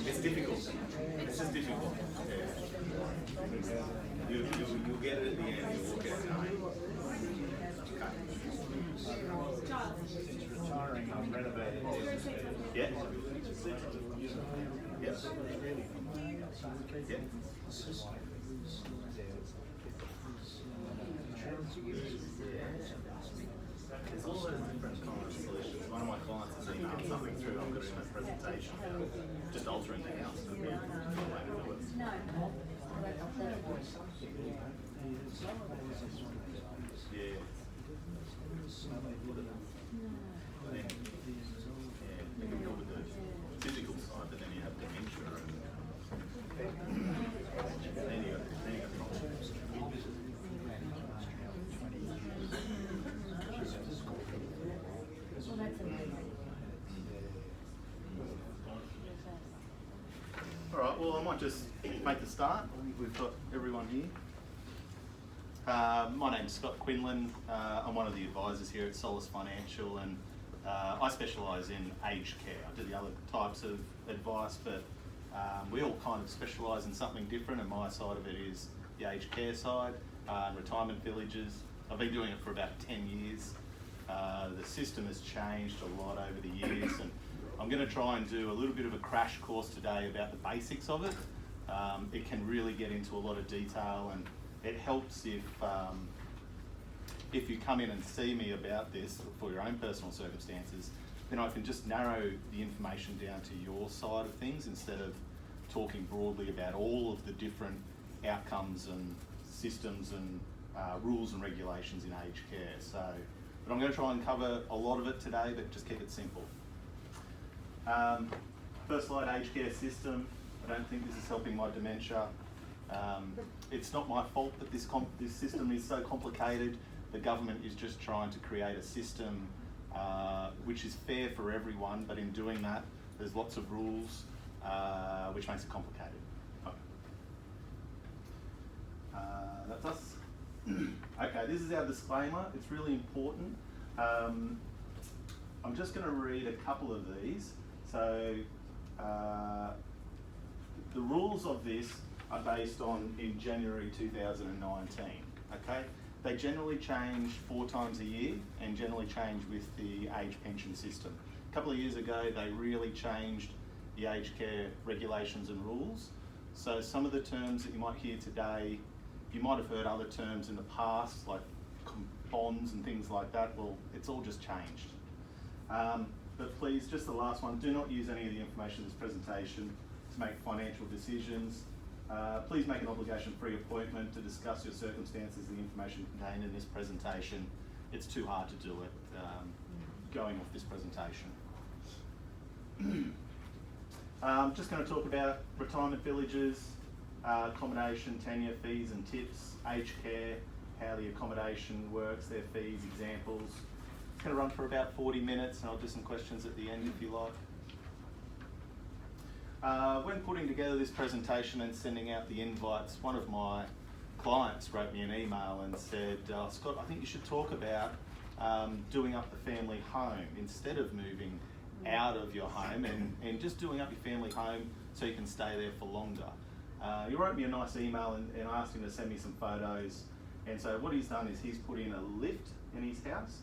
It's difficult. It's just difficult. Yeah. You'll get it at the end. You'll walk out knowing. Since retiring, I've renovated this. Yeah. Yes. Yeah. There's all those different kind of solutions. One of my clients has emailed something through. I've got it in a presentation. Just altering the house. Could be a way to do it. Yeah. You can go with the physical side, but then you have dementia and then you got problems. All right, well, I might just make the start. I think we've got everyone here. My name's Scott Quinlan. I'm one of the advisors here at Solace Financial, and I specialise in aged care. I do the other types of advice, but we all kind of specialise in something different, and my side of it is the aged care side, retirement villages. I've been doing it for about 10 years. The system has changed a lot over the years, and I'm going to try and do a little bit of a crash course today about the basics of it. It can really get into a lot of detail, and it helps if you come in and see me about this for your own personal circumstances, then I can just narrow the information down to your side of things instead of talking broadly about all of the different outcomes and systems and rules and regulations in aged care. But I'm going to try and cover a lot of it today, but just keep it simple. First slide, aged care system. I don't think this is helping my dementia. It's not my fault that this system is so complicated. The government is just trying to create a system which is fair for everyone, but in doing that, there's lots of rules, which makes it complicated. That's us. Okay, this is our disclaimer. It's really important. I'm just going to read a couple of these. So the rules of this are based on in January 2019. Okay, they generally change 4 times a year and generally change with the age pension system. A couple of years ago, they really changed the aged care regulations and rules. So some of the terms that you might hear today, you might have heard other terms in the past, like bonds and things like that. Well, it's all just changed. But please, just the last one, do not use any of the information in this presentation to make financial decisions. Please make an obligation-free appointment to discuss your circumstances and the information contained in this presentation. It's too hard to do it going off this presentation. I'm just going to talk about retirement villages, accommodation, tenure, fees and tips, aged care, how the accommodation works, their fees, examples. It's going to run for about 40 minutes, and I'll do some questions at the end if you like. When putting together this presentation and sending out the invites, one of my clients wrote me an email and said, Scott, I think you should talk about doing up the family home instead of moving out of your home and just doing up your family home so you can stay there for longer. He wrote me a nice email and I asked him to send me some photos. And so what he's done is he's put in a lift in his house.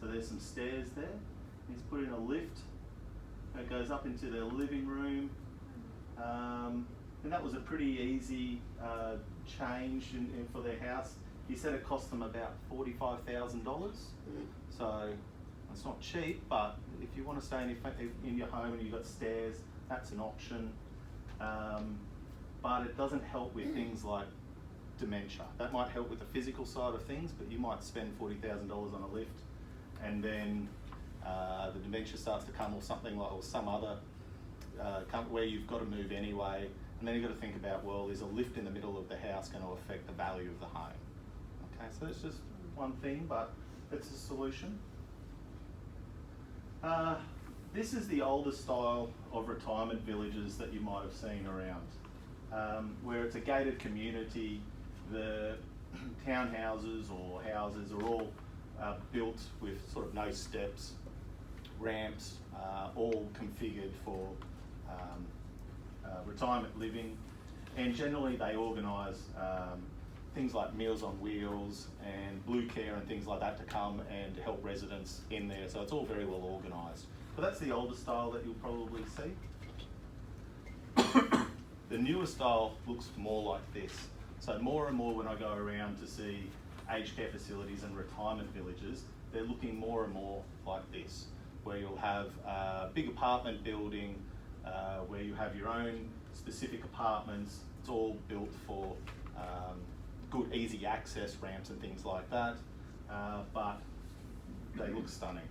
So there's some stairs there. He's put in a lift that goes up into the living room. And that was a pretty easy change for their house. He said it cost them about $45,000. So it's not cheap, but if you want to stay in your home and you've got stairs, that's an option. But it doesn't help with things like dementia. That might help with the physical side of things, but you might spend $40,000 on a lift, and then the dementia starts to come, or something like, or some other where you've got to move anyway, and then you've got to think about, well, is a lift in the middle of the house going to affect the value of the home? Okay, so that's just one thing, but it's a solution. This is the older style of retirement villages that you might have seen around, where it's a gated community. The townhouses or houses are all built with sort of no steps, ramps, all configured for retirement living, and generally they organise things like Meals on Wheels and Blue Care and things like that to come and to help residents in there, so it's all very well organised. But that's the older style that you'll probably see. The newer style looks more like this. So more and more when I go around to see aged care facilities and retirement villages, they're looking more and more like this, where you'll have a big apartment building, where you have your own specific apartments. It's all built for good, easy access ramps and things like that, but they look stunning.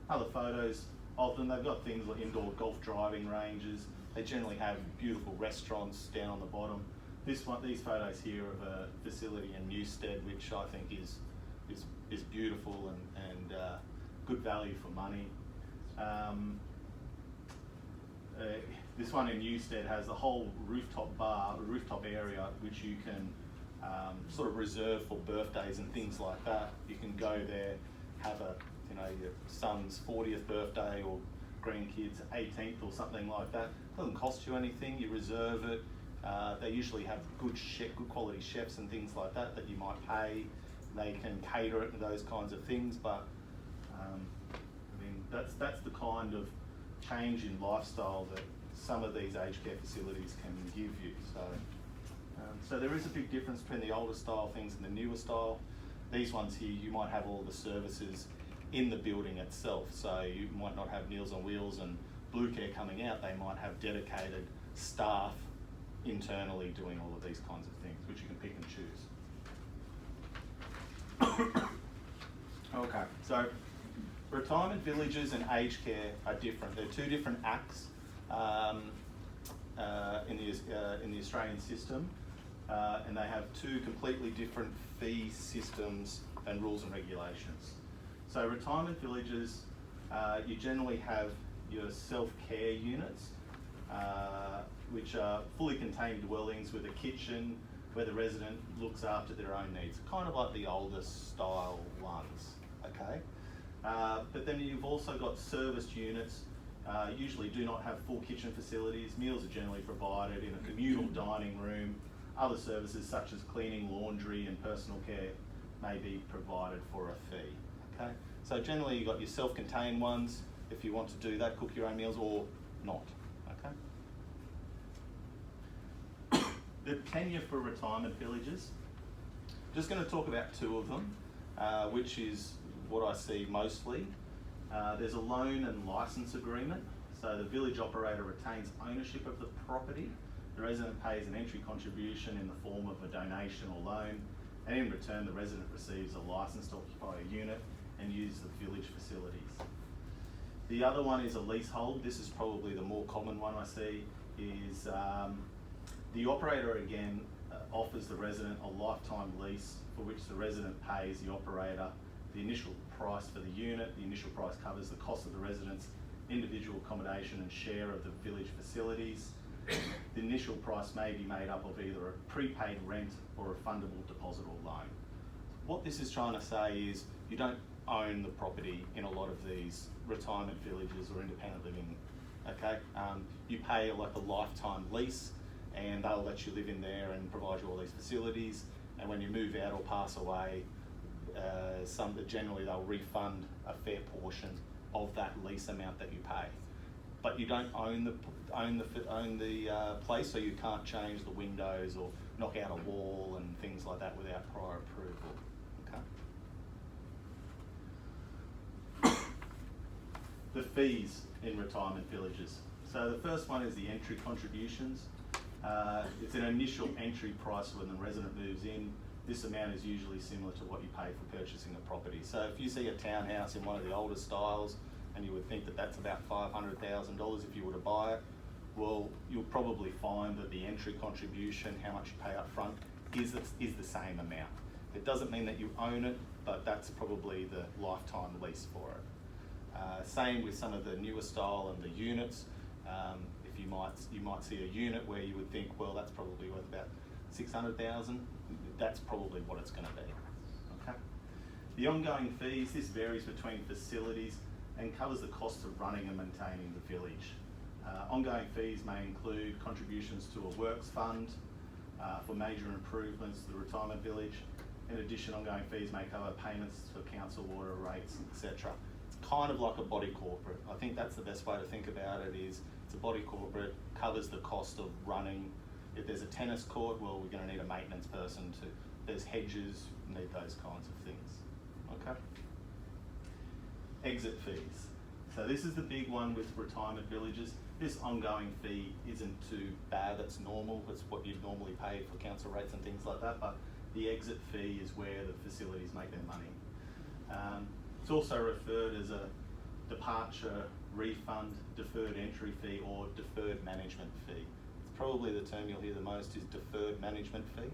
Other photos of them, they've got things like indoor golf driving ranges. They generally have beautiful restaurants down on the bottom. These photos here of a facility in Newstead, which I think is beautiful and good value for money. This one in Newstead has a whole rooftop area which you can sort of reserve for birthdays and things like that. You can go there, have your son's 40th birthday or grandkids' 18th or something like that. It doesn't cost you anything. You reserve it. They usually have good quality chefs and things like that you might pay. They can cater it and those kinds of things, but I mean that's the kind of change in lifestyle that some of these aged care facilities can give you. So there is a big difference between the older style things and the newer style. These ones here, you might have all the services in the building itself. So you might not have Meals on Wheels and Blue Care coming out. They might have dedicated staff internally doing all of these kinds of things, which you can pick and choose. Okay, so retirement villages and aged care are different. They're two different acts in the Australian system, and they have two completely different fee systems and rules and regulations. So retirement villages, you generally have your self-care units, which are fully contained dwellings with a kitchen where the resident looks after their own needs, kind of like the older style ones, okay? But then you've also got serviced units, usually do not have full kitchen facilities. Meals are generally provided in a communal dining room. Other services such as cleaning, laundry and personal care may be provided for a fee, okay? So generally you've got your self-contained ones, if you want to do that, cook your own meals, or not, okay? The tenure for retirement villages, just going to talk about two of them, which is what I see mostly. There's a loan and license agreement, so the village operator retains ownership of the property. The resident pays an entry contribution in the form of a donation or loan, and in return the resident receives a license to occupy a unit and use the village facilities. The other one is a leasehold. This is probably the more common one I see, is the operator again offers the resident a lifetime lease for which the resident pays the operator the initial price for the unit. The initial price covers the cost of the resident's individual accommodation and share of the village facilities. The initial price may be made up of either a prepaid rent or a fundable deposit or loan. What this is trying to say is you don't own the property in a lot of these retirement villages or independent living, okay? You pay like a lifetime lease and they'll let you live in there and provide you all these facilities, and when you move out or pass away, generally they'll refund a fair portion of that lease amount that you pay. But you don't own the place, so you can't change the windows or knock out a wall and things like that without prior approval, okay? The fees in retirement villages. So the first one is the entry contributions. It's an initial entry price when the resident moves in. This amount is usually similar to what you pay for purchasing a property. So if you see a townhouse in one of the older styles, and you would think that that's about $500,000 if you were to buy it, well, you'll probably find that the entry contribution, how much you pay up front, is the same amount. It doesn't mean that you own it, but that's probably the lifetime lease for it. Same with some of the newer style and the units. If you might see a unit where you would think, well, that's probably worth about $600,000. That's probably what it's going to be. Okay. The ongoing fees, this varies between facilities and covers the cost of running and maintaining the village. Ongoing fees may include contributions to a works fund for major improvements to the retirement village. In addition, ongoing fees may cover payments for council water rates, etc. It's kind of like a body corporate. I think that's the best way to think about it is it's a body corporate, covers the cost of running. If there's a tennis court, well, we're going to need a maintenance person to, there's hedges, we need those kinds of things, okay? Exit fees. So this is the big one with retirement villages. This ongoing fee isn't too bad, it's normal, it's what you'd normally pay for council rates and things like that, but the exit fee is where the facilities make their money. It's also referred as a departure refund, deferred entry fee, or deferred management fee. It's probably the term you'll hear the most is deferred management fee.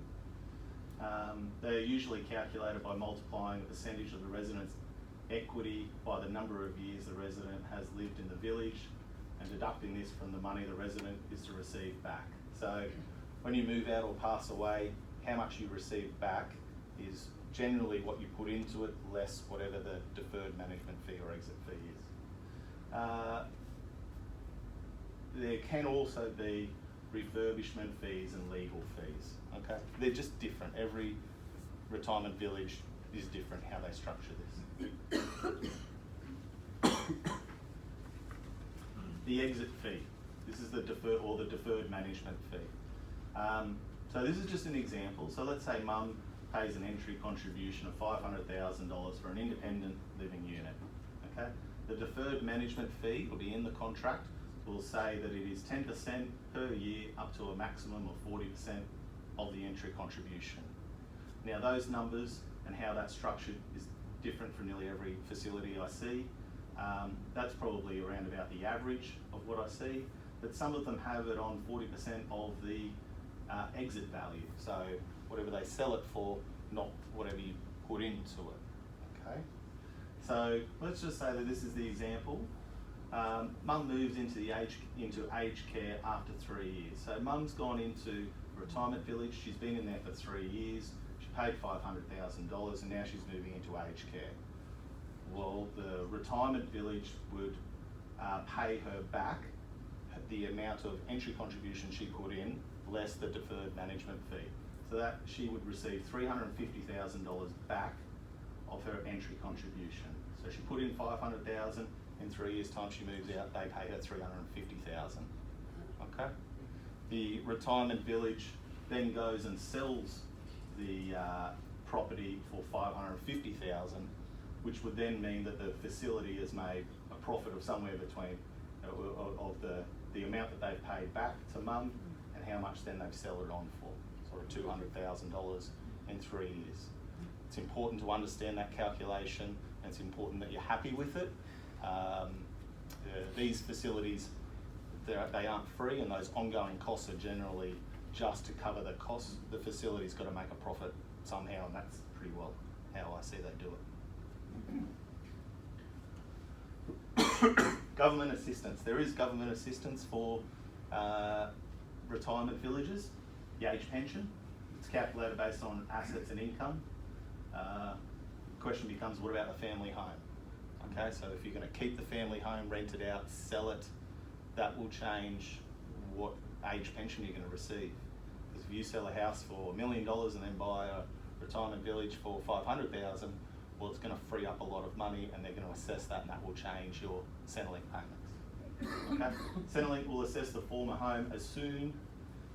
They're usually calculated by multiplying the percentage of the resident's equity by the number of years the resident has lived in the village and deducting this from the money the resident is to receive back. So when you move out or pass away, how much you receive back is generally what you put into it less whatever the deferred management fee or exit fee is. There can also be refurbishment fees and legal fees, okay? They're just different. Every retirement village is different how they structure this. The exit fee. This is the deferred management fee. So this is just an example. So let's say mum pays an entry contribution of $500,000 for an independent living unit, okay? The deferred management fee will be in the contract. Will say that it is 10% per year up to a maximum of 40% of the entry contribution. Now those numbers and how that's structured is different for nearly every facility I see. That's probably around about the average of what I see, but some of them have it on 40% of the exit value. So whatever they sell it for, not whatever you put into it, okay? So let's just say that this is the example. Mum moves into aged care after 3 years. So mum's gone into a retirement village, she's been in there for 3 years, she paid $500,000 and now she's moving into aged care. Well, the retirement village would pay her back the amount of entry contribution she put in, less the deferred management fee. So that she would receive $350,000 back of her entry contribution. So she put in $500,000, in 3 years' time she moves out, they pay her $350,000, okay? The retirement village then goes and sells the property for $550,000, which would then mean that the facility has made a profit of somewhere between of the amount that they've paid back to mum and how much then they've sold it on for, sort of $200,000 in 3 years. It's important to understand that calculation, and it's important that you're happy with it. These facilities, they aren't free, and those ongoing costs are generally just to cover the costs. The facility's got to make a profit somehow, and that's pretty well how I see they do it. Government assistance. There is government assistance for retirement villages. The age pension, it's calculated based on assets and income. The question becomes, what about the family home? Okay, so if you're going to keep the family home, rent it out, sell it, that will change what age pension you're going to receive. Because if you sell a house for $1 million and then buy a retirement village for $500,000, well, it's going to free up a lot of money, and they're going to assess that, and that will change your Centrelink payments. Okay, Centrelink will assess the former home as soon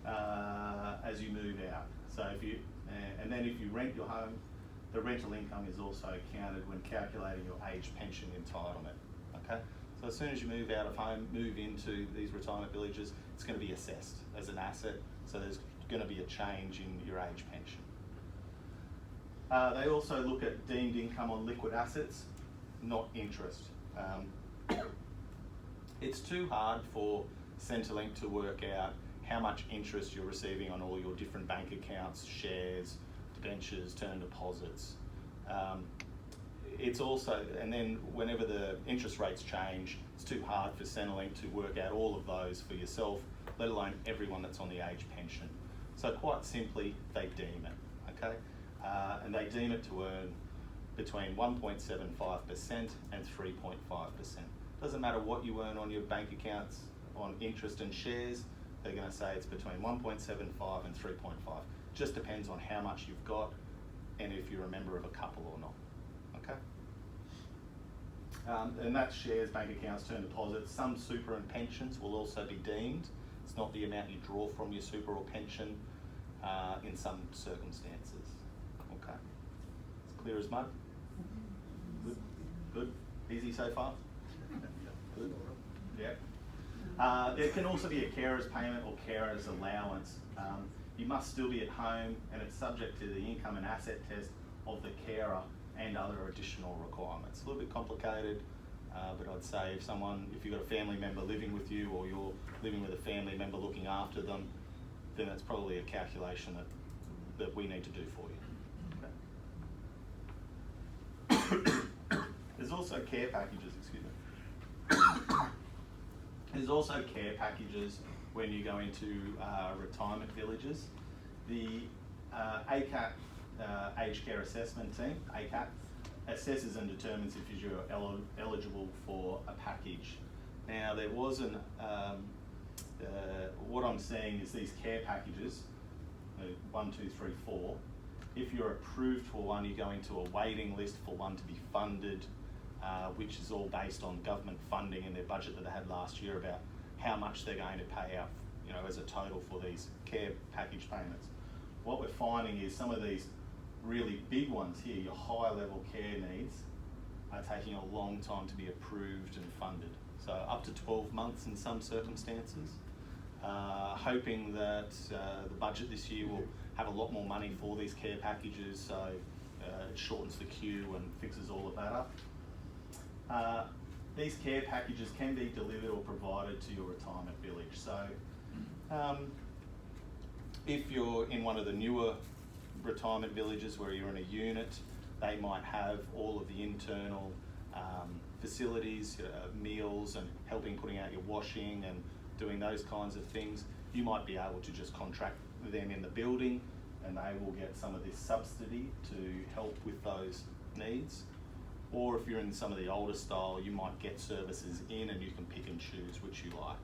as you move out. So if you, and then if you rent your home, the rental income is also counted when calculating your age pension entitlement, okay? So as soon as you move out of home, move into these retirement villages, it's going to be assessed as an asset, so there's going to be a change in your age pension. They also look at deemed income on liquid assets, not interest. It's too hard for Centrelink to work out how much interest you're receiving on all your different bank accounts, shares, debentures, term deposits. It's also, and then whenever the interest rates change, it's too hard for Centrelink to work out all of those for yourself, let alone everyone that's on the age pension. So quite simply, they deem it, okay? And they deem it to earn between 1.75% and 3.5%. Doesn't matter what you earn on your bank accounts on interest and shares, they're going to say it's between 1.75 and 3.5. Just depends on how much you've got and if you're a member of a couple or not. Okay? And that's shares, bank accounts, term deposits. Some super and pensions will also be deemed. It's not the amount you draw from your super or pension in some circumstances. Okay? It's clear as mud? Good? Good? Easy so far? Good? Yeah. There can also be a carer's payment or carer's allowance. You must still be at home and it's subject to the income and asset test of the carer and other additional requirements. A little bit complicated, but I'd say if you've got a family member living with you or you're living with a family member looking after them, then that's probably a calculation that we need to do for you. Okay. There's also care packages, excuse me. There's also care packages when you go into retirement villages. The ACAT Aged Care Assessment Team, ACAT, assesses and determines if you're eligible for a package. Now there was what I'm seeing is these care packages, 1, 2, 3, 4. If you're approved for one, you go into a waiting list for one to be funded, which is all based on government funding in their budget that they had last year about how much they're going to pay out, as a total for these care package payments. What we're finding is some of these really big ones here, your high level care needs, are taking a long time to be approved and funded. So up to 12 months in some circumstances. Hoping that the budget this year will have a lot more money for these care packages, so it shortens the queue and fixes all of that up. These care packages can be delivered or provided to your retirement village. So if you're in one of the newer retirement villages where you're in a unit, they might have all of the internal facilities, meals and helping putting out your washing and doing those kinds of things. You might be able to just contract them in the building and they will get some of this subsidy to help with those needs. Or if you're in some of the older style, you might get services in and you can pick and choose which you like.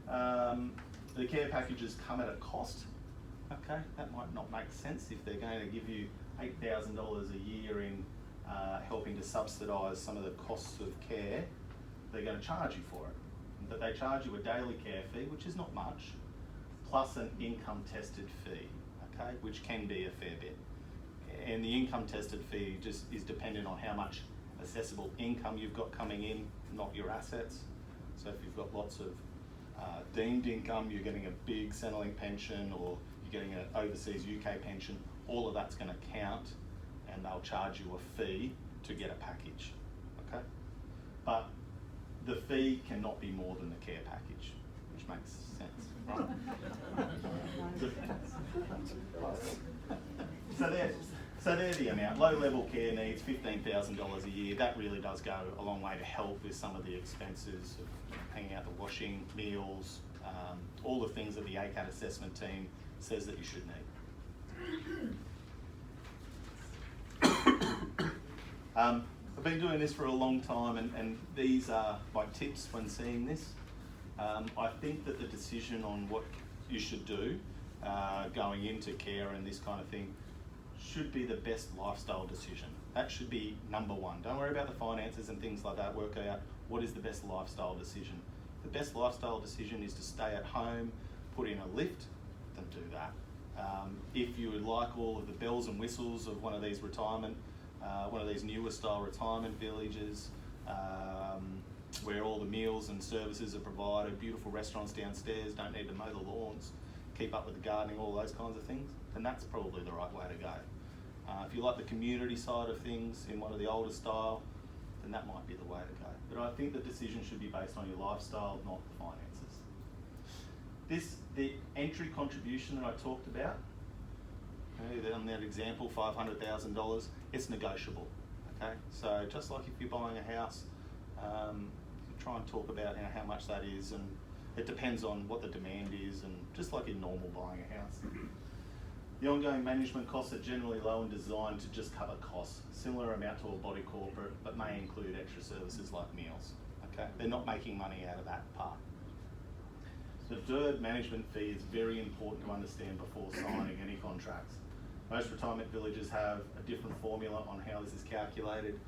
Okay. The care packages come at a cost. Okay, that might not make sense if they're going to give you $8,000 a year in helping to subsidise some of the costs of care. They're going to charge you for it. But they charge you a daily care fee, which is not much, plus an income tested fee, okay, which can be a fair bit. And the income tested fee just is dependent on how much assessable income you've got coming in, not your assets. So if you've got lots of deemed income, you're getting a big Centrelink pension or you're getting an overseas UK pension, all of that's going to count and they'll charge you a fee to get a package, okay? But the fee cannot be more than the care package, which makes sense, right? So they're the amount. Low level care needs $15,000 a year. That really does go a long way to help with some of the expenses of hanging out the washing, meals, all the things that the ACAT assessment team says that you should need. I've been doing this for a long time and these are my tips when seeing this. I think that the decision on what you should do going into care and this kind of thing should be the best lifestyle decision. That should be number one. Don't worry about the finances and things like that. Work out what is the best lifestyle decision. The best lifestyle decision is to stay at home, put in a lift, then do that. If you would like all of the bells and whistles of one of these newer style retirement villages, where all the meals and services are provided, beautiful restaurants downstairs, don't need to mow the lawns, keep up with the gardening, all those kinds of things, then that's probably the right way to go. If you like the community side of things in one of the older style, then that might be the way to go. But I think the decision should be based on your lifestyle, not the finances. The entry contribution that I talked about, okay, on that example, $500,000, it's negotiable. Okay, so just like if you're buying a house, try and talk about how much that is, and it depends on what the demand is, and just like in normal buying a The ongoing management costs are generally low and designed to just cover costs, similar amount to a body corporate, but may include extra services like meals. Okay, they're not making money out of that part. The deferred management fee is very important to understand before signing any contracts. Most retirement villages have a different formula on how this is calculated,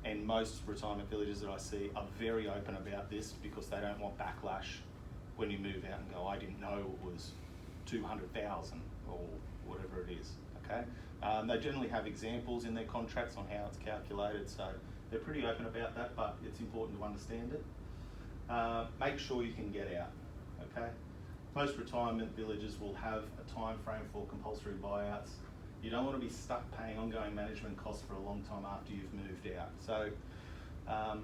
and most retirement villages that I see are very open about this because they don't want backlash when you move out and go, I didn't know it was 200,000 or whatever it is, okay? They generally have examples in their contracts on how it's calculated, so they're pretty open about that, but it's important to understand it. Make sure you can get out, okay? Most retirement villages will have a time frame for compulsory buyouts. You don't want to be stuck paying ongoing management costs for a long time after you've moved out. So a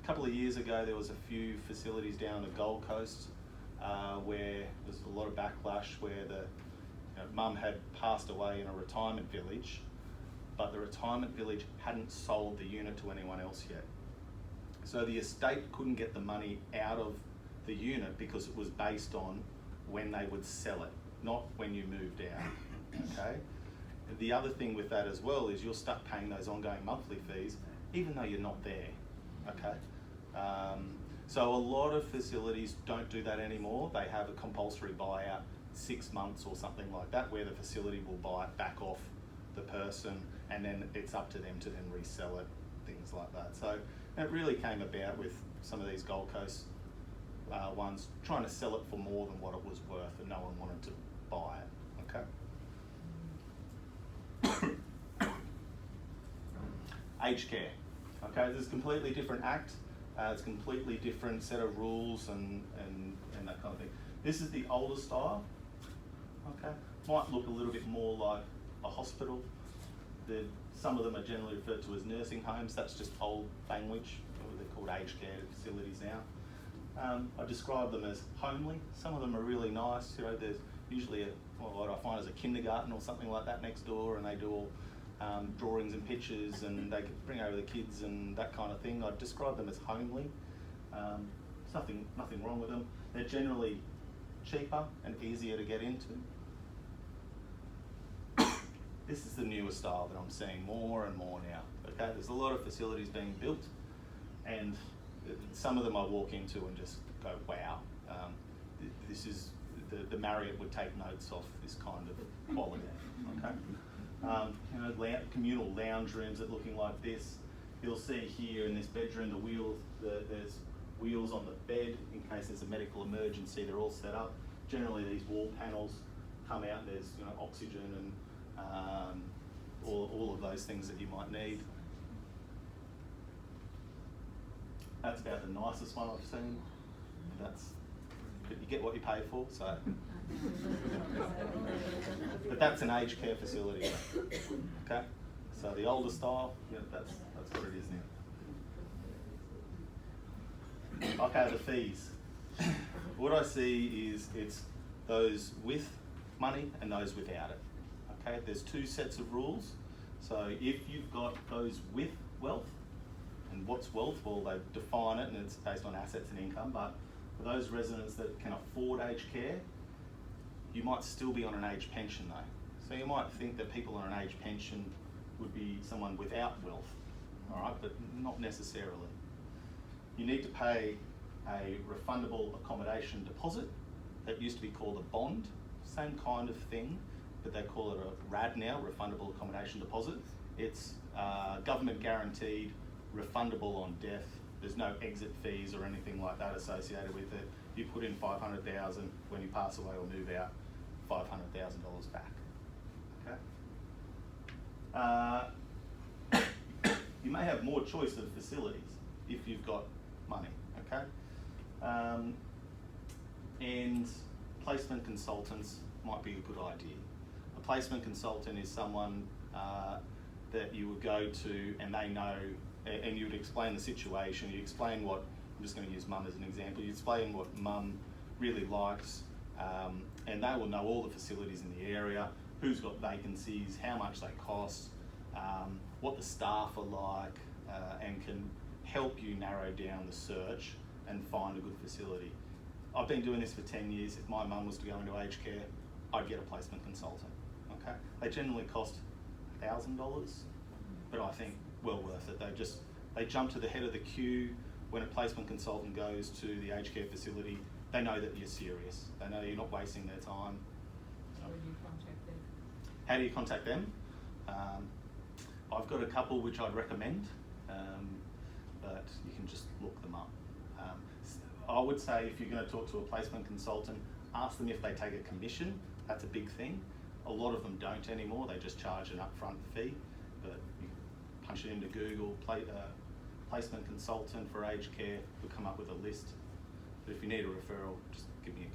couple of years ago, there was a few facilities down the Gold Coast where there's a lot of backlash where the mum had passed away in a retirement village, but the retirement village hadn't sold the unit to anyone else yet. So the estate couldn't get the money out of the unit because it was based on when they would sell it, not when you moved out, okay? The other thing with that as well is you're stuck paying those ongoing monthly fees even though you're not there, okay? So a lot of facilities don't do that anymore. They have a compulsory buyout 6 months or something like that where the facility will buy it back off the person and then it's up to them to then resell it, things like that. So it really came about with some of these Gold Coast ones trying to sell it for more than what it was worth and no one wanted to buy it, okay? Aged care, okay, this is a completely different act. It's a completely different set of rules and that kind of thing. This is the older style, okay? Might look a little bit more like a hospital. Some of them are generally referred to as nursing homes. That's just old language. They're called aged care facilities now. I describe them as homely. Some of them are really nice. There's usually what I find is a kindergarten or something like that next door, and they do all drawings and pictures, and they can bring over the kids and that kind of thing. I'd describe them as homely. There's nothing wrong with them. They're generally cheaper and easier to get into. This is the newer style that I'm seeing more and more now. Okay, there's a lot of facilities being built, and some of them I walk into and just go, wow, this is the Marriott would take notes off this kind of quality. Okay. Communal lounge rooms that looking like this. You'll see here in this bedroom there's wheels on the bed in case there's a medical emergency. They're all set up. Generally, these wall panels come out. There's oxygen and all of those things that you might need. That's about the nicest one I've seen. But you get what you pay for, so. But that's an aged care facility, okay? So the older style, that's what it is now. Okay, the fees. What I see is it's those with money and those without it, okay? There's two sets of rules. So if you've got those with wealth, and what's wealth? Well, they define it and it's based on assets and income, but for those residents that can afford aged care, you might still be on an aged pension though. So you might think that people on an aged pension would be someone without wealth, all right, but not necessarily. You need to pay a refundable accommodation deposit. That used to be called a bond, same kind of thing, but they call it a RAD now, refundable accommodation deposit. It's government guaranteed, refundable on death. There's no exit fees or anything like that associated with it. You put in $500,000 when you pass away or move out, $500,000 back. Okay. You may have more choice of facilities if you've got money. Okay. And placement consultants might be a good idea. A placement consultant is someone that you would go to and they know, and you would explain the situation. You explain what, I'm just going to use mum as an example, you explain what mum really likes, and they will know all the facilities in the area, who's got vacancies, how much they cost, what the staff are like, and can help you narrow down the search and find a good facility. I've been doing this for 10 years. If my mum was to go into aged care, I'd get a placement consultant, Okay, they generally cost $1,000, but I think well worth it. They jump to the head of the queue when a placement consultant goes to the aged care facility. They know that you're serious. They know you're not wasting their time. How do you contact them? How do you contact them? I've got a couple which I'd recommend, but you can just look them up. I would say if you're going to talk to a placement consultant, ask them if they take a commission. That's a big thing. A lot of them don't anymore. They just charge an upfront fee. But you can punch it into Google, placement consultant for aged care, we'll come up with a list. But if you need a referral, just give me a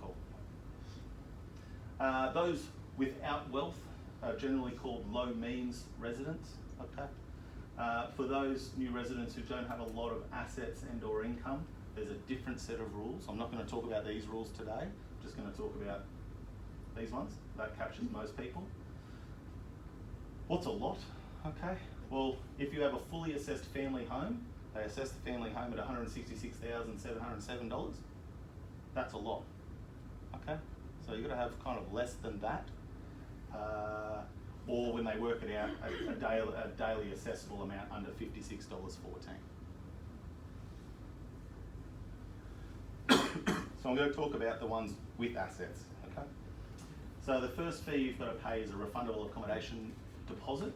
call. Those without wealth are generally called low means residents. Okay. For those new residents who don't have a lot of assets and or income, there's a different set of rules. I'm not going to talk about these rules today. I'm just going to talk about these ones. That captures most people. What's a lot? Okay. Well, if you have a fully assessed family home, they assess the family home at $166,707. That's a lot. Okay. So you've got to have kind of less than that. Or when they work it out, a daily assessable amount under $56.14. So I'm going to talk about the ones with assets. Okay. So the first fee you've got to pay is a refundable accommodation deposit,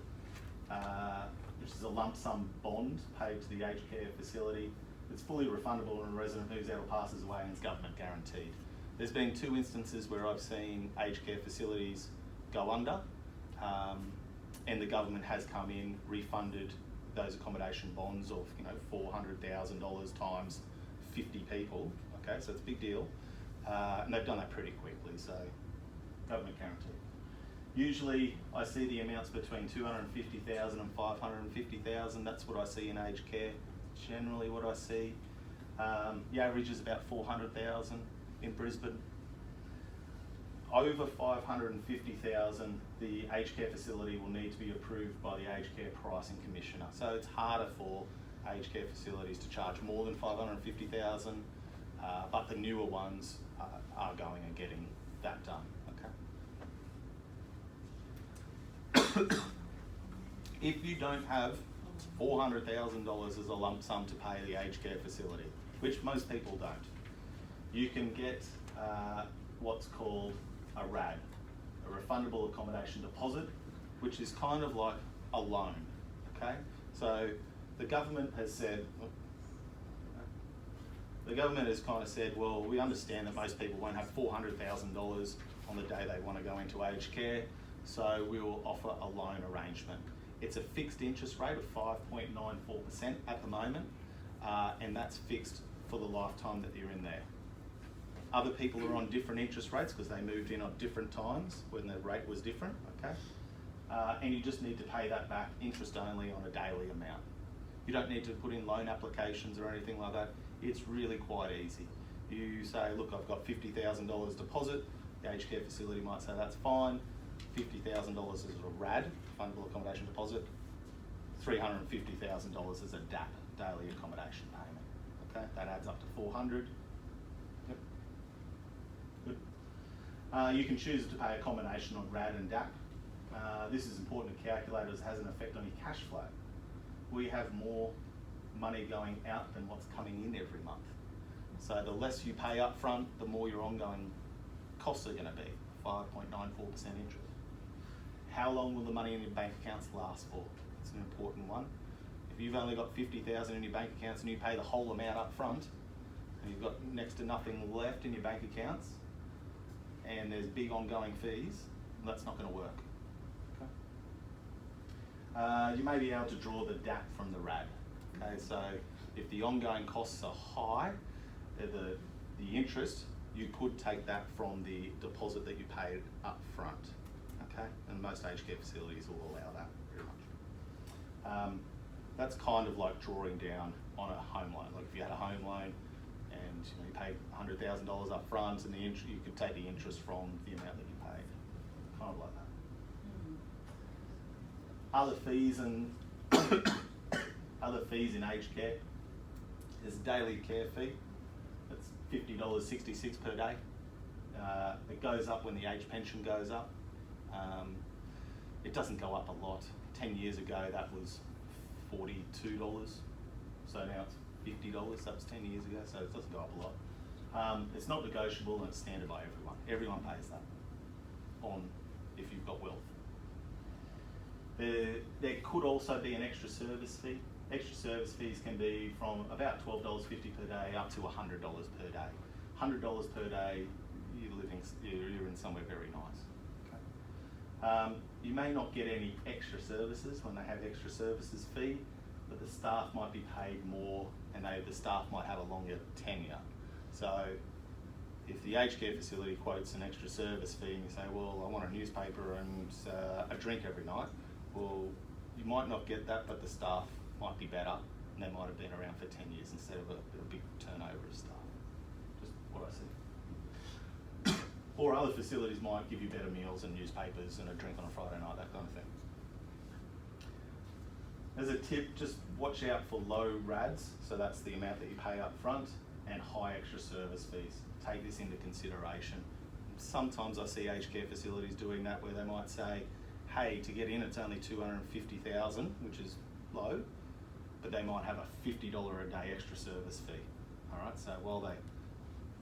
which is a lump sum bond paid to the aged care facility. It's fully refundable on a resident who's out or passes away, and it's government guaranteed. There's been 2 instances where I've seen aged care facilities go under, and the government has come in, refunded those accommodation bonds of $400,000 times 50 people. Okay, so it's a big deal, and they've done that pretty quickly. So government guaranteed. Usually, I see the amounts between $250,000 and $550,000. That's what I see in aged care. Generally, what I see. The average is about $400,000 in Brisbane. Over $550,000, the aged care facility will need to be approved by the aged care pricing commissioner. So it's harder for aged care facilities to charge more than $550,000, but the newer ones are going and getting that done. Okay. If you don't have $400,000 as a lump sum to pay the aged care facility, which most people don't, you can get what's called a RAD, a refundable accommodation deposit, which is kind of like a loan. Okay, so the government has said, well, we understand that most people won't have $400,000 on the day they want to go into aged care, so we will offer a loan arrangement. It's a fixed interest rate of 5.94% at the moment, and that's fixed for the lifetime that you're in there. Other people are on different interest rates because they moved in at different times when the rate was different, okay? And you just need to pay that back interest only on a daily amount. You don't need to put in loan applications or anything like that. It's really quite easy. You say, look, I've got $50,000 deposit. The aged care facility might say that's fine. $50,000 is a RAD, fundable accommodation deposit. $350,000 is a DAP, daily accommodation payment. Okay, that adds up to $400,000. Yep. Good. You can choose to pay a combination of RAD and DAP. This is important to calculate as it has an effect on your cash flow. We have more money going out than what's coming in every month. So the less you pay up front, the more your ongoing costs are going to be, 5.94% interest. How long will the money in your bank accounts last for? It's an important one. If you've only got $50,000 in your bank accounts and you pay the whole amount up front, and you've got next to nothing left in your bank accounts, and there's big ongoing fees, that's not going to work. Okay. You may be able to draw the DAP from the RAD. Okay, so if the ongoing costs are high, the interest, you could take that from the deposit that you paid up front. Okay, and most aged care facilities will allow that very much. That's kind of like drawing down on a home loan. Like if you had a home loan and you paid $100,000 up front, and you could take the interest from the amount that you paid, kind of like that. Other fees and other fees in aged care. There's a daily care fee. That's $50.66 per day. It goes up when the age pension goes up. It doesn't go up a lot. 10 years ago that was $42, so now it's $50. That was 10 years ago, so it doesn't go up a lot. It's not negotiable and it's standard by everyone. Everyone pays that on if you've got wealth. There could also be an extra service fee. Extra service fees can be from about $12.50 per day up to $100 per day. $100 per day, you're in somewhere very nice. Okay. You may not get any extra services when they have extra services fee, but the staff might be paid more and the staff might have a longer tenure. So if the aged care facility quotes an extra service fee and you say, well, I want a newspaper and a drink every night, well, you might not get that, but the staff might be better and they might have been around for 10 years instead of a big turnover of staff. Just what I see. Or other facilities might give you better meals and newspapers and a drink on a Friday night, that kind of thing. As a tip, just watch out for low RADs, so that's the amount that you pay up front, and high extra service fees. Take this into consideration. Sometimes I see aged care facilities doing that where they might say, hey, to get in it's only $250,000, which is low, but they might have a $50 a day extra service fee. All right, so while they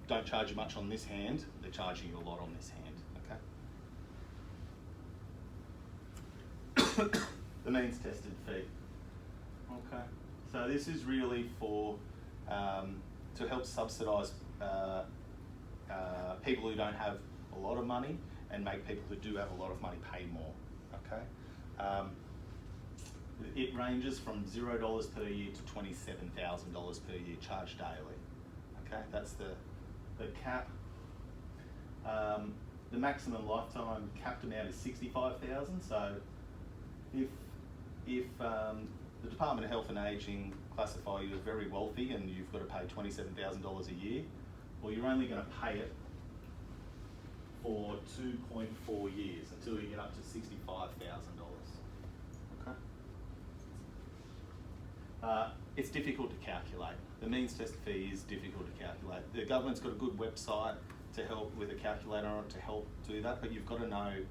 don't charge you much on this hand, they're charging you a lot on this hand, okay? The means tested fee. Okay, so this is really for, to help subsidise people who don't have a lot of money and make people who do have a lot of money pay more, okay? It ranges from $0 per year to $27,000 per year charged daily, okay? That's the cap. The maximum lifetime capped amount is $65,000, so if the Department of Health and Ageing classify you as very wealthy and you've got to pay $27,000 a year, well, you're only going to pay it for 2.4 years until you get up to $65,000. Okay. It's difficult to calculate. The means test fee is difficult to calculate. The government's got a good website to help with a calculator on it to help do that, but you've got to know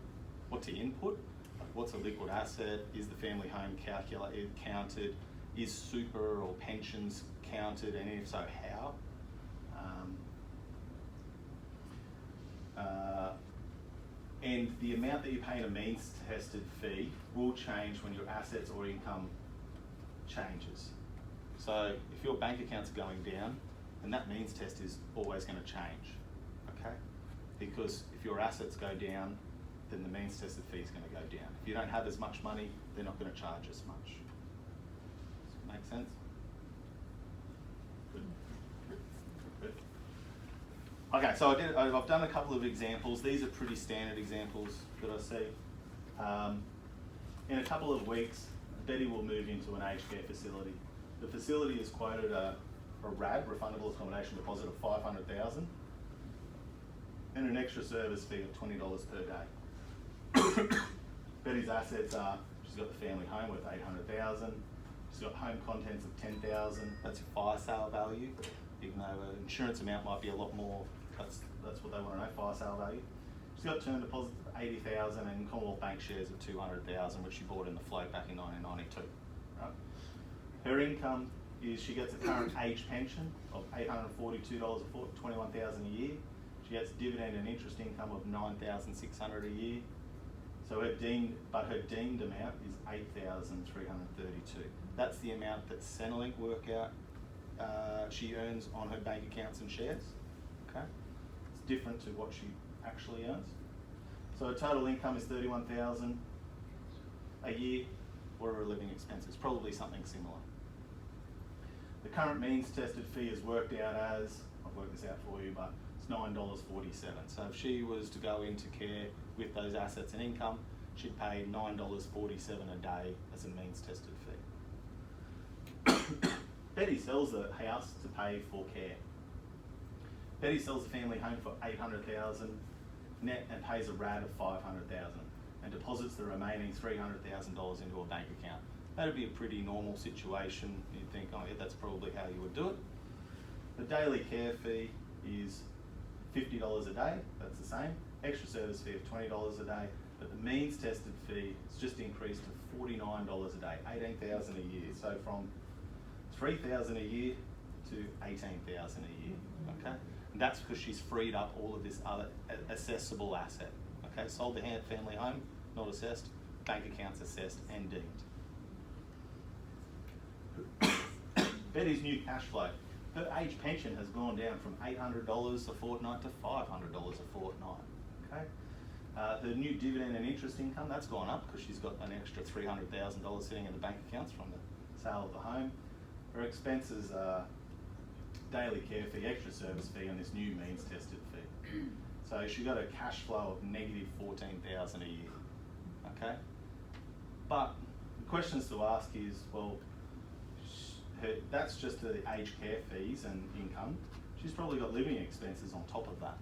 what to input. Like what's a liquid asset? Is the family home calculated, counted? Is super or pensions counted, and if so, how? And the amount that you pay in a means tested fee will change when your assets or income changes. So if your bank accounts are going down, then that means test is always going to change, okay? Because if your assets go down, then the means tested fee is going to go down. If you don't have as much money, they're not going to charge as much. Does that make sense? Good. Good. Okay, so I've done a couple of examples. These are pretty standard examples that I see. In a couple of weeks, Betty will move into an aged care facility. The facility has quoted a RAD, refundable accommodation deposit, of $500,000 and an extra service fee of $20 per day. Betty's assets are, she's got the family home worth $800,000. She's got home contents of $10,000. That's your fire sale value. Even though an insurance amount might be a lot more, that's what they want to know, fire sale value. She's got term deposits of $80,000 and Commonwealth Bank shares of $200,000, which she bought in the float back in 1992. Right? Her income is she gets a current age pension of $842 $21,000 a year. She gets dividend and interest income of $9,600 a year. So her deemed amount is $8,332. That's the amount that Centrelink she earns on her bank accounts and shares. Okay, it's different to what she actually earns. So her total income is $31,000 a year. What are her living expenses? Probably something similar. The current means tested fee is worked out as, I've worked this out for you, but it's $9.47. So if she was to go into care with those assets and income, she'd pay $9.47 a day as a means tested fee. Betty sells the house to pay for care. Betty sells the family home for $800,000 net and pays a RAD of $500,000 and deposits the remaining $300,000 into a bank account. That'd be a pretty normal situation. You'd think, oh yeah, that's probably how you would do it. The daily care fee is $50 a day, that's the same. extra service fee of $20 a day, but the means tested fee has just increased to $49 a day, $18,000 a year. So from $3,000 a year to $18,000 a year, okay? And that's because she's freed up all of this other assessable asset, okay? Sold the family home, not assessed, bank accounts assessed and deemed. Betty's new cash flow. Her age pension has gone down from $800 a fortnight to $500 a fortnight, okay? Her new dividend and interest income, that's gone up because she's got an extra $300,000 sitting in the bank accounts from the sale of the home. Her expenses are daily care fee, extra service fee, and this new means tested fee. So she got a cash flow of negative $14,000 a year, okay? But the questions to ask is, well, that's just the aged care fees and income. She's probably got living expenses on top of that.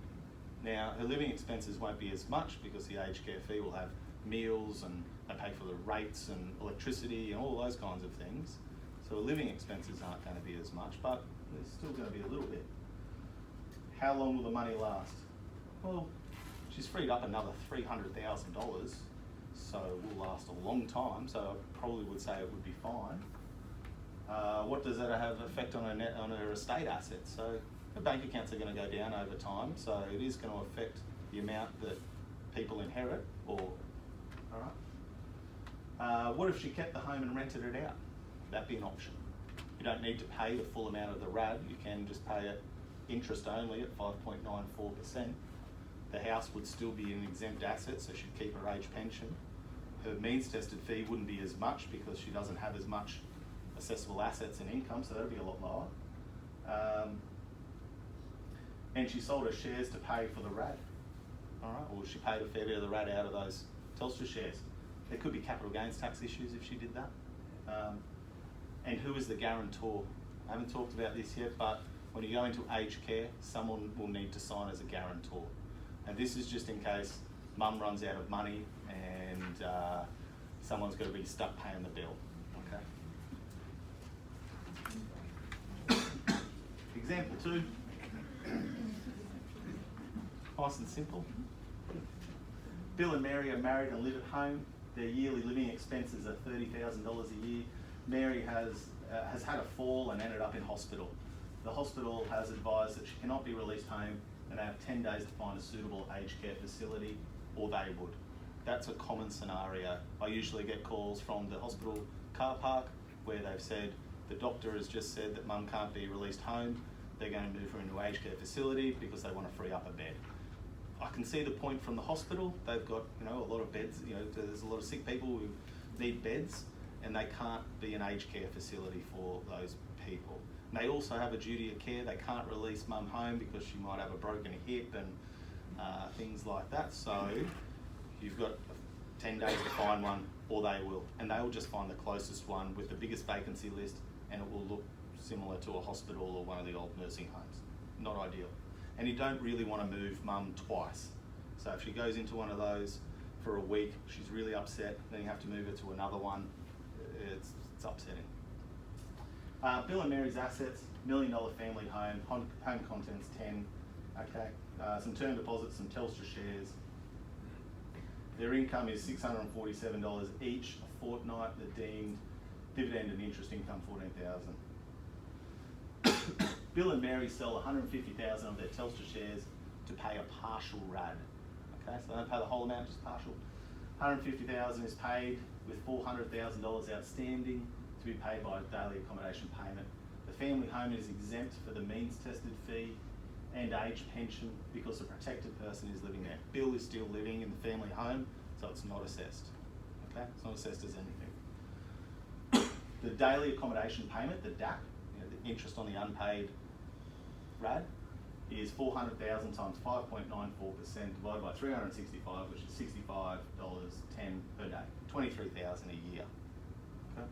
Now, her living expenses won't be as much because the aged care fee will have meals and they pay for the rates and electricity and all those kinds of things. So her living expenses aren't going to be as much, but there's still going to be a little bit. How long will the money last? Well, she's freed up another $300,000, so it will last a long time, so I probably would say it would be fine. What does that have effect on her estate assets? So her bank accounts are going to go down over time, so it is going to affect the amount that people inherit. Or, all right. What if she kept the home and rented it out? That'd be an option. You don't need to pay the full amount of the RAD. You can just pay it interest only at 5.94%. The house would still be an exempt asset, so she'd keep her age pension. Her means tested fee wouldn't be as much because she doesn't have as much assessable assets and income, so that'll be a lot lower. And she sold her shares to pay for the RAD. All right, or she paid a fair bit of the RAD out of those Telstra shares. There could be capital gains tax issues if she did that. And who is the guarantor? I haven't talked about this yet, but when you go into aged care, someone will need to sign as a guarantor. And this is just in case mum runs out of money and someone's got to be stuck paying the bill. Okay. Example 2. Nice and simple. Bill and Mary are married and live at home. Their yearly living expenses are $30,000 a year. Mary has had a fall and ended up in hospital. The hospital has advised that she cannot be released home and they have 10 days to find a suitable aged care facility, or they would. That's a common scenario. I usually get calls from the hospital car park where they've said, the doctor has just said that mum can't be released home. They're going to move her into an aged care facility because they want to free up a bed. I can see the point from the hospital. They've got, a lot of beds, there's a lot of sick people who need beds, and they can't be an aged care facility for those people. And they also have a duty of care. They can't release mum home because she might have a broken hip and things like that. So you've got 10 days to find one, or they will. And they will just find the closest one with the biggest vacancy list, and it will look similar to a hospital or one of the old nursing homes. Not ideal. And you don't really want to move mum twice. So if she goes into one of those for a week, she's really upset, then you have to move her to another one. It's upsetting. Bill and Mary's assets, $1 million family home, home contents 10, okay. Some term deposits, some Telstra shares. Their income is $647 each a fortnight. The deemed dividend and interest income $14,000. Bill and Mary sell 150,000 of their Telstra shares to pay a partial RAD. Okay, so they don't pay the whole amount, just partial. 150,000 is paid with $400,000 outstanding to be paid by daily accommodation payment. The family home is exempt for the means tested fee and age pension because the protected person is living there. Bill is still living in the family home, so it's not assessed. Okay, it's not assessed as anything. The daily accommodation payment, the DAP, the interest on the unpaid RAD, is 400,000 times 5.94% divided by 365, which is $65.10 per day, 23,000 a year. Okay.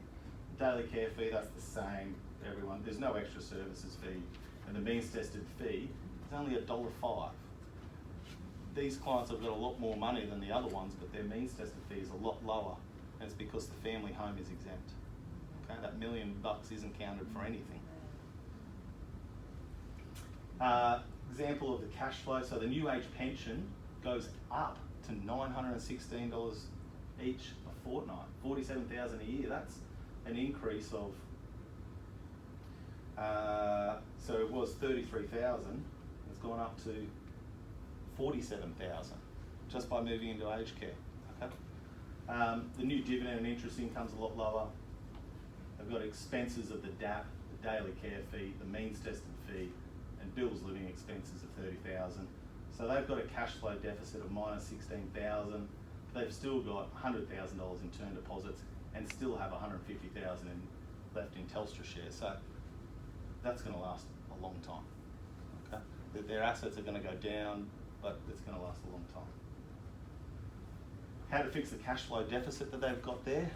Daily care fee, that's the same for everyone. There's no extra services fee, and the means tested fee is only $1.05. These clients have got a lot more money than the other ones, but their means tested fee is a lot lower, and it's because the family home is exempt. Okay, that $1 million isn't counted for anything. Example of the cash flow. So the new age pension goes up to $916 each a fortnight, $47,000 a year. That's an increase of, so it was 33,000, it's gone up to 47,000 just by moving into aged care. Okay. The new dividend and interest income's a lot lower. They've got expenses of the DAP, the daily care fee, the means tested fee, and Bill's living expenses of 30,000. So they've got a cash flow deficit of minus 16,000. They've still got $100,000 in term deposits and still have 150,000 left in Telstra shares. So that's going to last a long time. Okay, their assets are going to go down, but it's going to last a long time. How to fix the cash flow deficit that they've got there?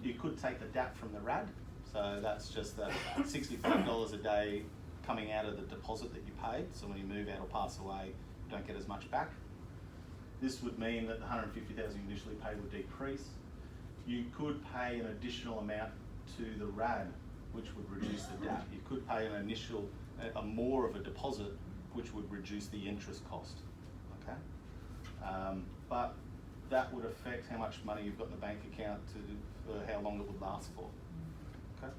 You could take the DAP from the RAD. So that's just the $65 a day coming out of the deposit that you paid. So when you move out or pass away, you don't get as much back. This would mean that the $150,000 you initially paid would decrease. You could pay an additional amount to the RAD, which would reduce the DAP. You could pay an initial, more of a deposit, which would reduce the interest cost. Okay, but that would affect how much money you've got in the bank account for how long it would last for. Okay,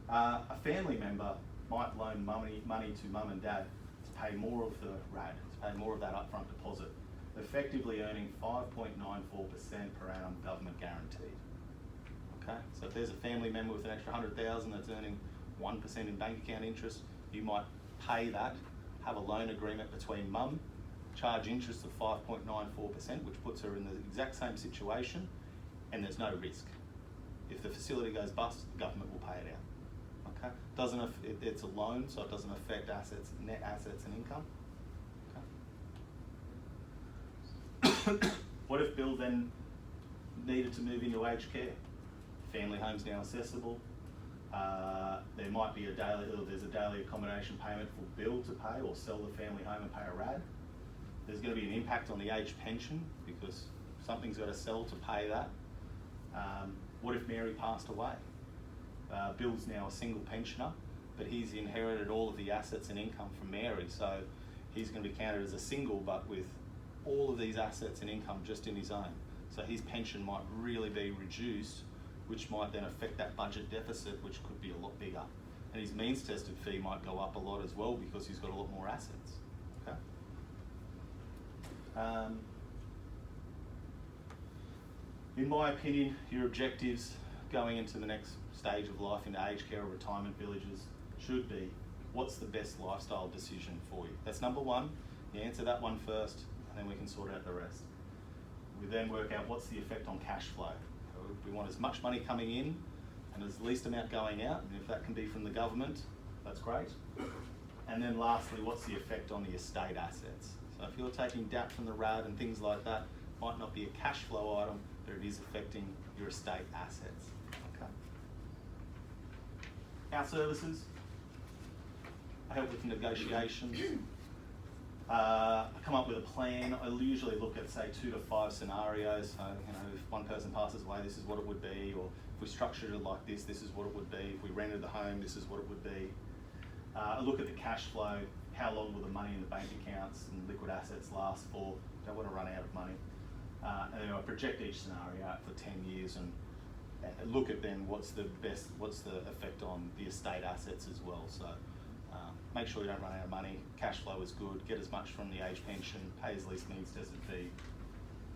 a family member might loan money to mum and dad to pay more of the RAD, to pay more of that upfront deposit, effectively earning 5.94% per annum government guaranteed. Okay, so if there's a family member with an extra 100,000 that's earning 1% in bank account interest, you might pay that, have a loan agreement between mum, charge interest of 5.94%, which puts her in the exact same situation, and there's no risk. If the facility goes bust, the government will pay it out. Okay, it's a loan, so it doesn't affect assets, net assets and income. Okay. What if Bill then needed to move into aged care? Family home's now accessible. There might be there's a daily accommodation payment for Bill to pay, or sell the family home and pay a RAD. There's going to be an impact on the age pension because something's got to sell to pay that. What if Mary passed away? Bill's now a single pensioner, but he's inherited all of the assets and income from Mary, so he's going to be counted as a single, but with all of these assets and income just in his own. So his pension might really be reduced, which might then affect that budget deficit, which could be a lot bigger. And his means tested fee might go up a lot as well because he's got a lot more assets. Okay. In my opinion, your objectives going into the next stage of life, into aged care or retirement villages, should be, what's the best lifestyle decision for you? That's number one. You answer that one first, and then we can sort out the rest. We then work out what's the effect on cash flow. We want as much money coming in and as least amount going out, and if that can be from the government, that's great. And then lastly, what's the effect on the estate assets? So if you're taking DAP from the RAD and things like that, might not be a cash flow item, but it is affecting your estate assets. Okay. Our services, I help with negotiations. I come up with a plan. I usually look at, say, 2 to 5 scenarios. So, if one person passes away, this is what it would be, or if we structured it like this, this is what it would be. If we rented the home, this is what it would be. I look at the cash flow. How long will the money in the bank accounts and liquid assets last for? Don't want to run out of money. And then I project each scenario out for 10 years and look at then what's the effect on the estate assets as well. So make sure you don't run out of money. Cash flow is good. Get as much from the age pension. Pay as least means tested fee.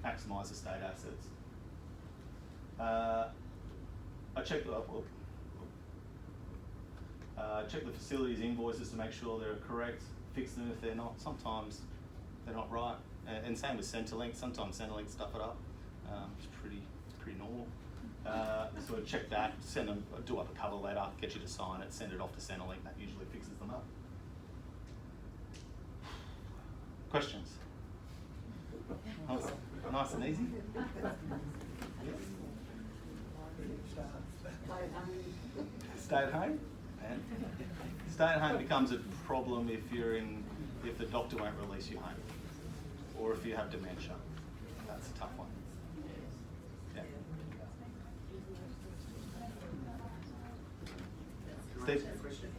Maximise estate assets. I check the facilities invoices to make sure they're correct. Fix them if they're not. Sometimes they're not right. And same with Centrelink. Sometimes Centrelink stuff it up. It's pretty normal. So I check that, do up a cover letter, get you to sign it, send it off to Centrelink. That usually fixes them up. Questions? Nice and easy. Stay at home. And stay at home becomes a problem if the doctor won't release you home, or if you have dementia. That's a tough one. Yeah. Steve? Question.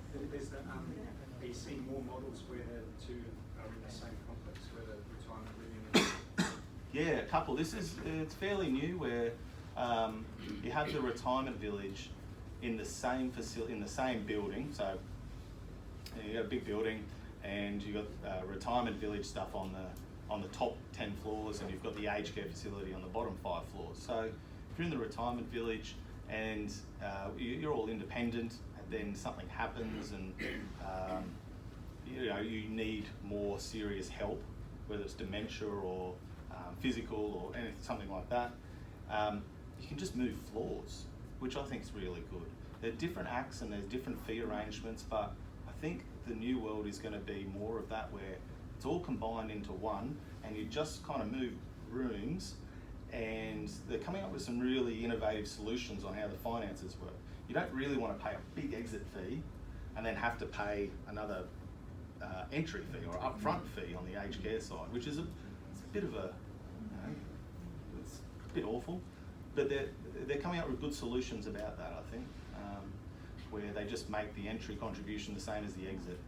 Are you seeing more models where the two in the same complex where the retirement living is? Yeah, a couple. It's fairly new where you have the retirement village in the same in the same building. So you got a big building, and you got retirement village stuff on the top 10 floors, and you've got the aged care facility on the bottom 5 floors. So if you're in the retirement village and you're all independent, and then something happens, and you need more serious help, whether it's dementia or physical or anything, something like that, you can just move floors, which I think is really good. There are different acts and there's different fee arrangements, but I think the new world is going to be more of that, where it's all combined into one, and you just kind of move rooms, and they're coming up with some really innovative solutions on how the finances work. You don't really want to pay a big exit fee and then have to pay another entry fee or upfront fee on the aged care side, which is it's a bit of a, it's a bit awful. But they're coming up with good solutions about that, I think, where they just make the entry contribution the same as the exit,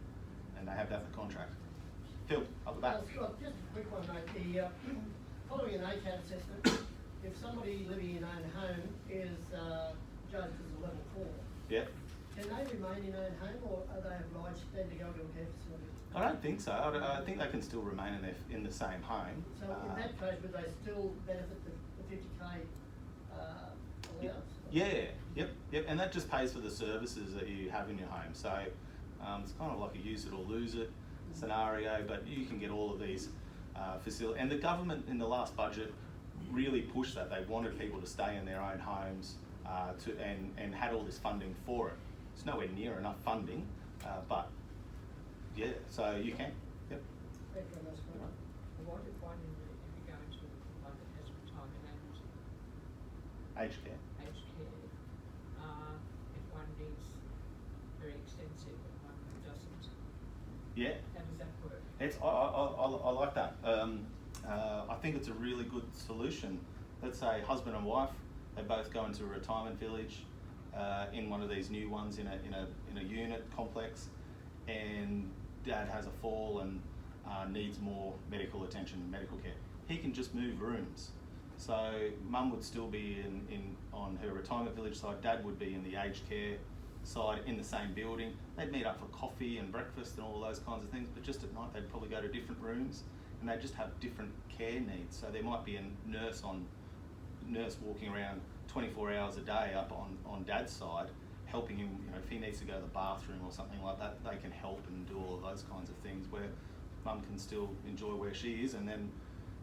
and they have that in the contract. Phil, up the back. Scott, just a quick one, mate. Following an ACAT assessment, if somebody living in own home is judged as a level 4, Yeah. can they remain in own home, or are they obliged then to go to a care facility? I don't think so. I think they can still remain in the same home. So in that case, would they still benefit the 50k allowance? Yeah, yep, and that just pays for the services that you have in your home. So it's kind of like a use it or lose it scenario, but you can get all of these facilities. And the government in the last budget really pushed that. They wanted people to stay in their own homes and had all this funding for it. It's nowhere near enough funding, but yeah, so you can. Yep. Thank you very much, Scott. What if one, if you go into one that has retirement and Aged care. aged care, if one needs very extensive and one doesn't, Yeah. how does that work? I like that. I think it's a really good solution. Let's say husband and wife, they both go into a retirement village in one of these new ones in a unit complex, and dad has a fall and needs more medical attention, medical care. He can just move rooms. So mum would still be on her retirement village side, dad would be in the aged care side in the same building. They'd meet up for coffee and breakfast and all those kinds of things, but just at night they'd probably go to different rooms, and they'd just have different care needs. So there might be a nurse walking around 24 hours a day up on dad's side, helping him, if he needs to go to the bathroom or something like that, they can help and do all of those kinds of things, where mum can still enjoy where she is, and then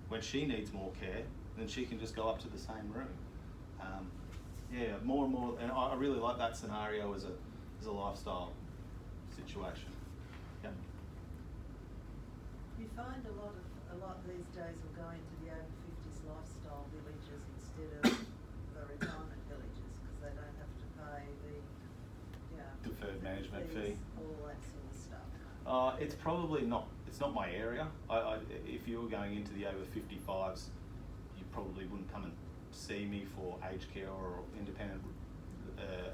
when she needs more care, then she can just go up to the same room. Yeah, more and more, and I really like that scenario as a lifestyle situation. Yeah. You find a lot these days will go into the over 50s lifestyle villages instead of the retirement villages, because they don't have to pay the Deferred management fees, fee. all that sort of stuff. It's probably not. It's not my area. If you were going into the over 55s, you probably wouldn't come and see me for aged care or independent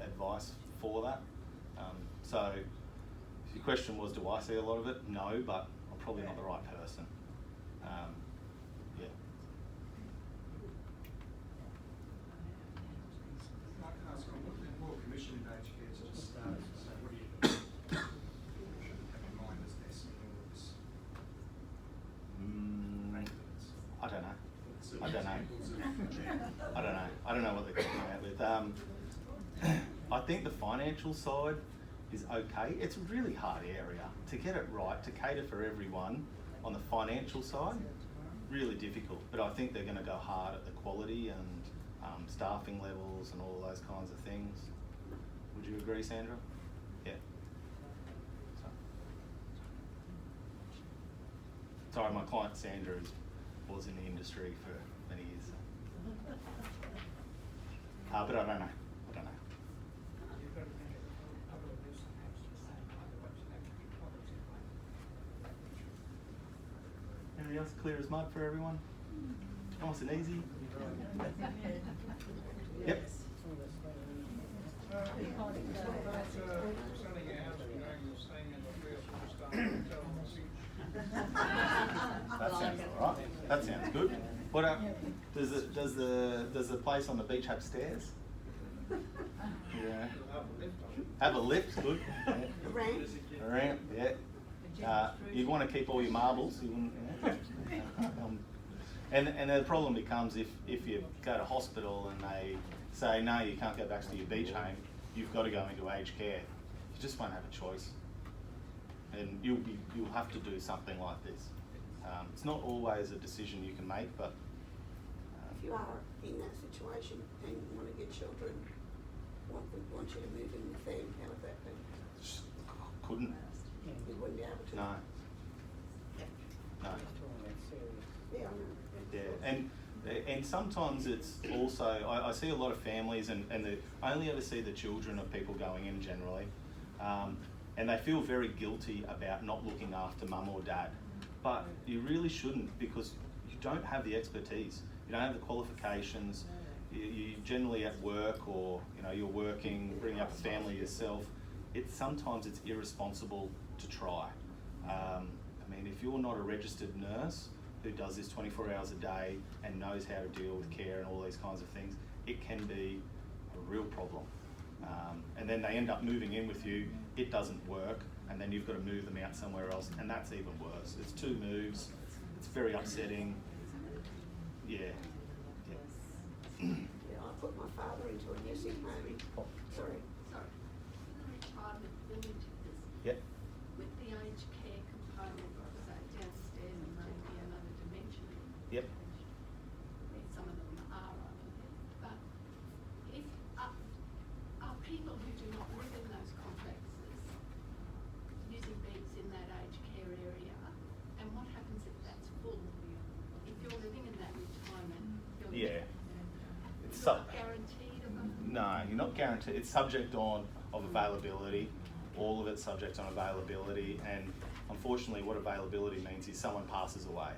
advice for that. So if your question was, do I see a lot of it? No, but I'm probably not the right person. Yeah. I can ask on what the Royal Commission in aged care has just started. So what do you should have in mind as they're seeing all of this? Maintenance. I don't know. I don't know what they're coming out with. I think the financial side is okay. It's a really hard area to get it right, to cater for everyone on the financial side. Really difficult, but I think they're going to go hard at the quality and staffing levels and all those kinds of things. Would you agree, Sandra? Yeah. Sorry, my client Sandra was in the industry for many years. But I don't know. You've got to think of a couple of these perhaps the same kind of what you have to be policy like. Anything else clear as mud for everyone? Nice and easy? Yep. It's not about selling a house and going and staying in the field and stuff. That sounds all right. That sounds good. What does the place on the beach have stairs? Yeah. Have a lift, good. Yeah. Ramp. A ramp, yeah. You'd want to keep all your marbles. You wouldn't. Yeah. And the problem becomes if you go to hospital and they say no, you can't go back to your beach home. You've got to go into aged care. You just won't have a choice, and you'll have to do something like this. It's not always a decision you can make, but if you are in that situation and you want to get children, want you to move in with them, how would that be? just couldn't. You wouldn't be able to. No. No. Yeah, I know. Yeah, and sometimes it's also I see a lot of families and I only ever see the children of people going in generally, and they feel very guilty about not looking after mum or dad, but you really shouldn't, because you don't have the expertise, you don't have the qualifications, you generally at work, or you're working, bringing up a family yourself. Sometimes it's irresponsible to try. I mean, if you're not a registered nurse who does this 24 hours a day and knows how to deal with care and all these kinds of things, it can be a real problem. And then they end up moving in with you, it doesn't work, and then you've got to move them out somewhere else, and that's even worse. It's 2 moves, it's very upsetting. Yeah. Yeah, I put my father into a nursing home. Oh. Sorry. Sorry. In the retirement villages, Yep. with the aged care component, say downstairs and maybe another dimension. Yep. Some of them are, I believe. But if are people who do not live in those complexes using beds in that aged care area, and what happens if that's full? If you're living in that retirement building, Yeah. It's you're not guaranteed of a No, you're not guaranteed. It's subject of availability. All of it's subject on availability, and unfortunately what availability means is someone passes away.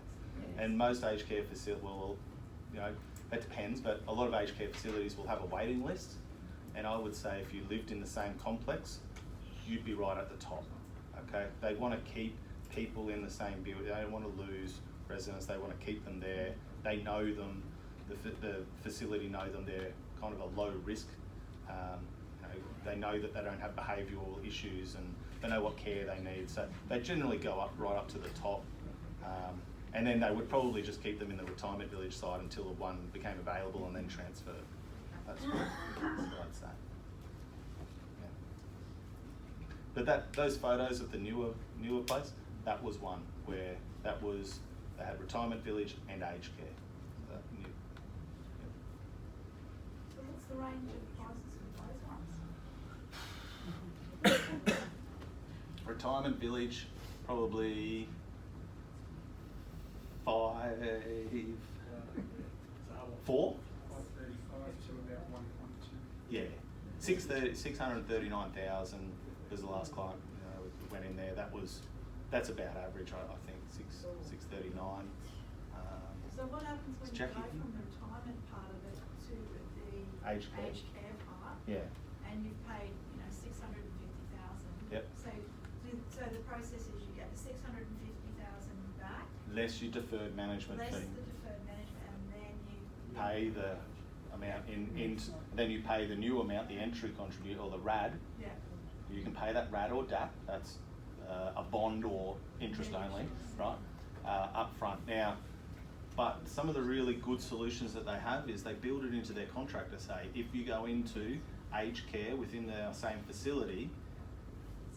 And most aged care facilities, well, it depends, but a lot of aged care facilities will have a waiting list, and I would say if you lived in the same complex, you'd be right at the top, okay? They want to keep people in the same building. They don't want to lose residents. They want to keep them there. They know them. The facility know them. They're kind of a low risk. They know that they don't have behavioural issues, and they know what care they need. So they generally go right up to the top. And then they would probably just keep them in the retirement village side until one became available and then transfer. That's what I'd say. Yeah. But those photos of the newer place, that was one where they had retirement village and aged care. So what's the range of prices for those ones? Retirement village, probably 4. 535 to about 1.2. Yeah, 639,000 was the last client went in there. That's about average, I think. 639. So what happens when you Jackie, go from the retirement part of it to the Aged care. care part? Yeah. And you've paid, 650,000. Yep. So the process is you get the 650,000 back, Less your deferred management less fee. the deferred management, and then you Pay the amount then you pay the new amount, the entry contribute, or the RAD. Yeah. You can pay that RAD or DAP. That's a bond or interest only, right? Up front. Now, but some of the really good solutions that they have is they build it into their contract to say, if you go into aged care within the same facility,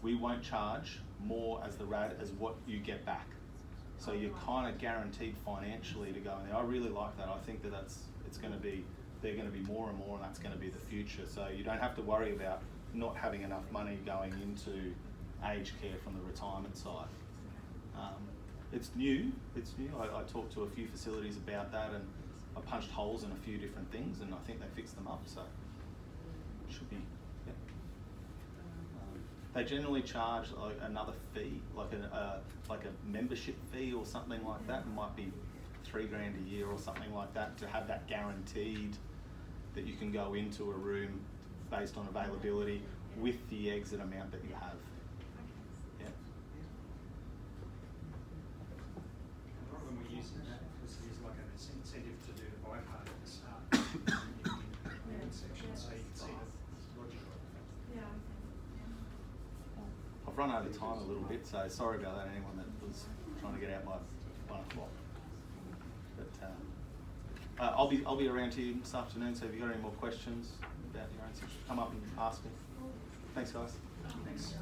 we won't charge more as the RAD as what you get back. So you're kind of guaranteed financially to go in there. I really like that. I think they're going to be more and more, and that's going to be the future. So you don't have to worry about not having enough money going into aged care from the retirement side. It's new. I talked to a few facilities about that, and I punched holes in a few different things, and I think they fixed them up. So it should be. Yeah. They generally charge like another fee, like a membership fee or something like that. It might be $3,000 a year or something like that to have that guaranteed that you can go into a room based on availability with the exit amount that you have. Yeah. run over time a little bit, so sorry about that, anyone that was trying to get out by 1 o'clock. But I'll be around to you this afternoon, so if you've got any more questions about your own situation, come up and ask me. Thanks, guys. Thanks.